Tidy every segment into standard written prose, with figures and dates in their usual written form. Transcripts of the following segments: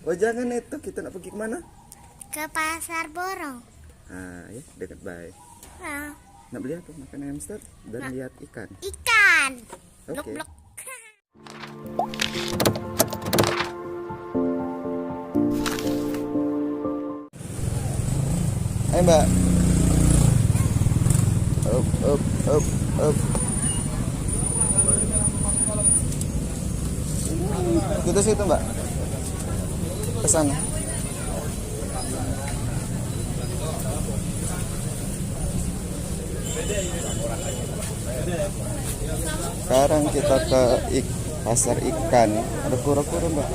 Oh jangan itu, kita nak pergi kemana? Ke pasar Borong. Ah ya, dekat baik. Nah, Nak beli apa? Makan hamster dan lihat ikan. ikan. Oke. Blok-blok. Ayo mbak. Up. Kita situ mbak. Ke sana. Sekarang kita ke pasar ikan. Ada kura-kura mbak.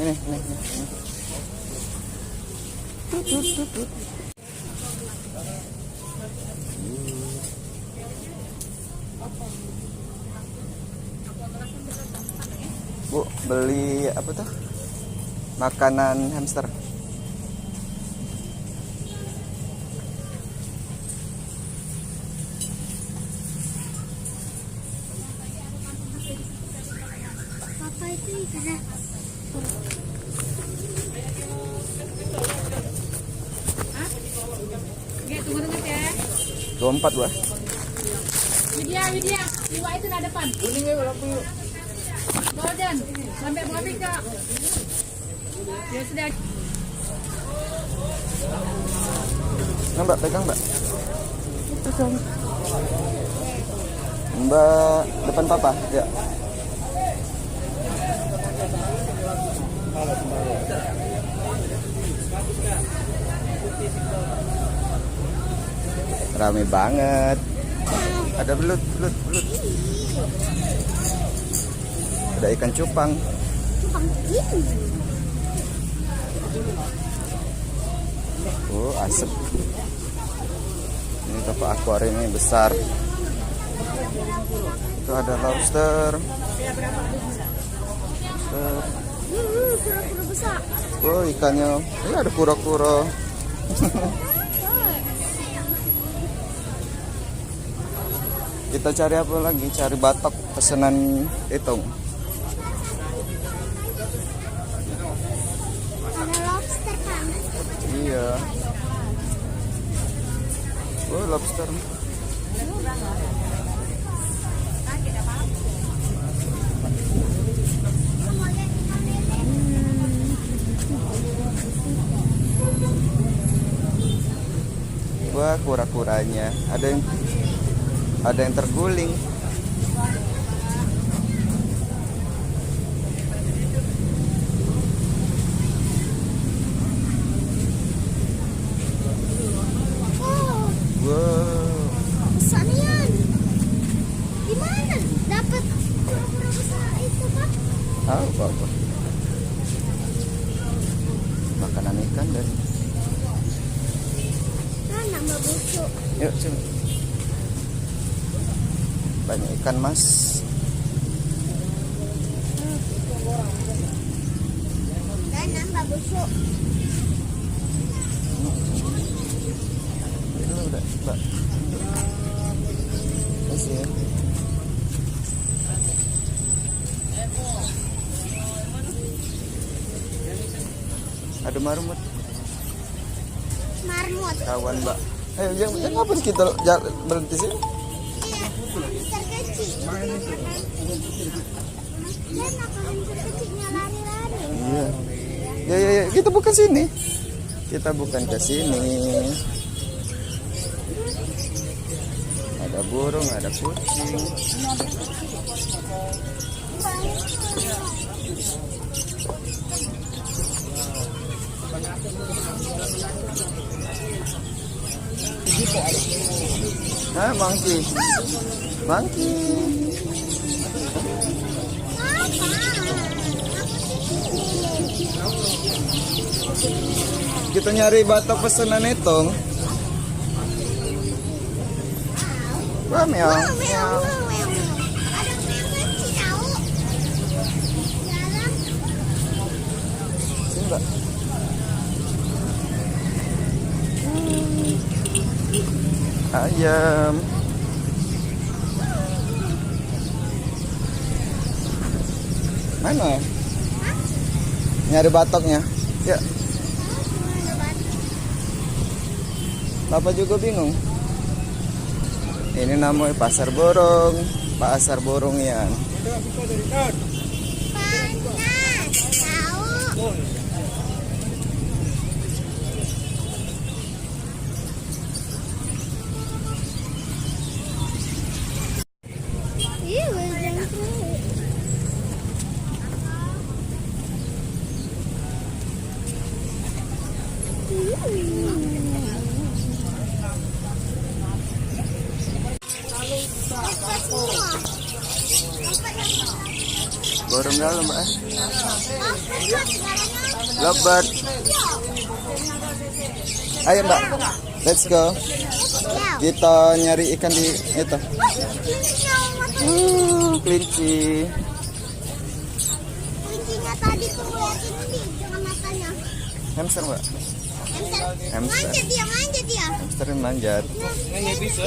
Ini. Tut. Bu, beli apa tuh? Makanan hamster. Apa itu ikan? Tunggu ya. 24 buah. Widya, Iwa itu ada depan. Kuning ya kalau perlu. Golden, sampai berapa kak? Ya sudah. Nah, mbak, pegang mbak. Pegang. Mbak, depan papa, ya. Rame banget. Ada belut. Ada ikan cupang. Cupang ini. Oh, asap. Ini toko akuarium ini besar. Itu ada lobster. Kura-kura besar. Oh, ikannya. Ini ada kura-kura. Kita cari apa lagi? Cari batok pesanan hitung. Ada lobster kan? Iya. Oh, lobster. Wah, kura-kuranya. Ada yang terguling. Oh, Wow. besar nian. Di mana dapat kura-kura besar itu, Pak? Apa? Makanan ikan dan. Kan nama busuk. Yuk, coba. Banyak ikan mas. Dan nambah busuk. Itu udah, mbak. Kasih ya. Ada marmut. Marmut. Kawan mbak. Jangan ngapa kita berhenti sih? Iya, hamster kecil. Dan apa hamster kecilnya lari-lari? Iya. Ya, kita bukan sini. Kita bukan ke sini. Ada burung, ada kucing. Nah, monkey. Kita nyari batok pesanan itu. Wah, meong. Ada meong kecil tahu. Jalan. Sini, Mbak. Ayam. Mana? Nyari batoknya. Ya. Ada batu. Bapak juga bingung. Ini namanya pasar borong. Pasar borong ya. Panas. Tahu. Ih, wajan tuh. Borong dalam, Mbak. Lebat. Ayo, Mbak. Let's go. Kita nyari ikan di itu. Kelinci. Kuncinya tadi tuh liatin nih dengan matanya. Hamster, Mbak. Hamster. Manjat dia, manjat dia. Hamster yang manjat. Ini bisa.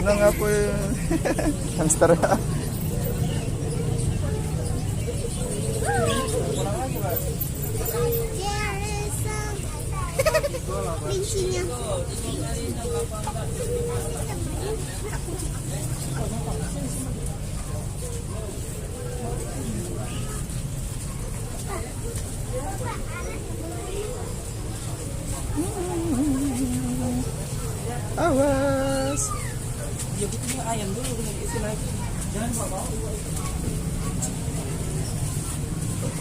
Nang apa? Hamster. Kuncinya. Awas.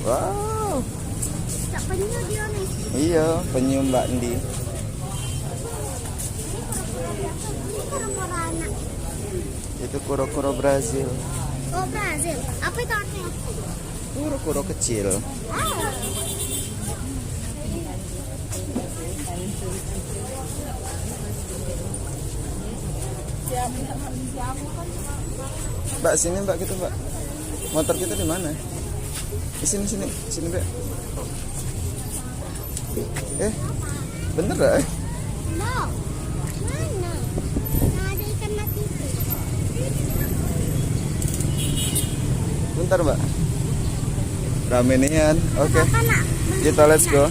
Wow. Tak penyu dia nih. Iya, penyu Mbak Andi. Ini kura-kura anak. Itu kuro-kuro Brazil. Oh, Brazil. Apa itu artinya? Kuro-kuro kecil. Ah. Mbak, sini Mbak, kita Mbak. Motor kita di mana? Di sini, Mbak. Bener gak? No. Mana? Nah, ada ikan mati. Bentar Mbak. Rame nian. Oke. Apa nak? Kita let's go.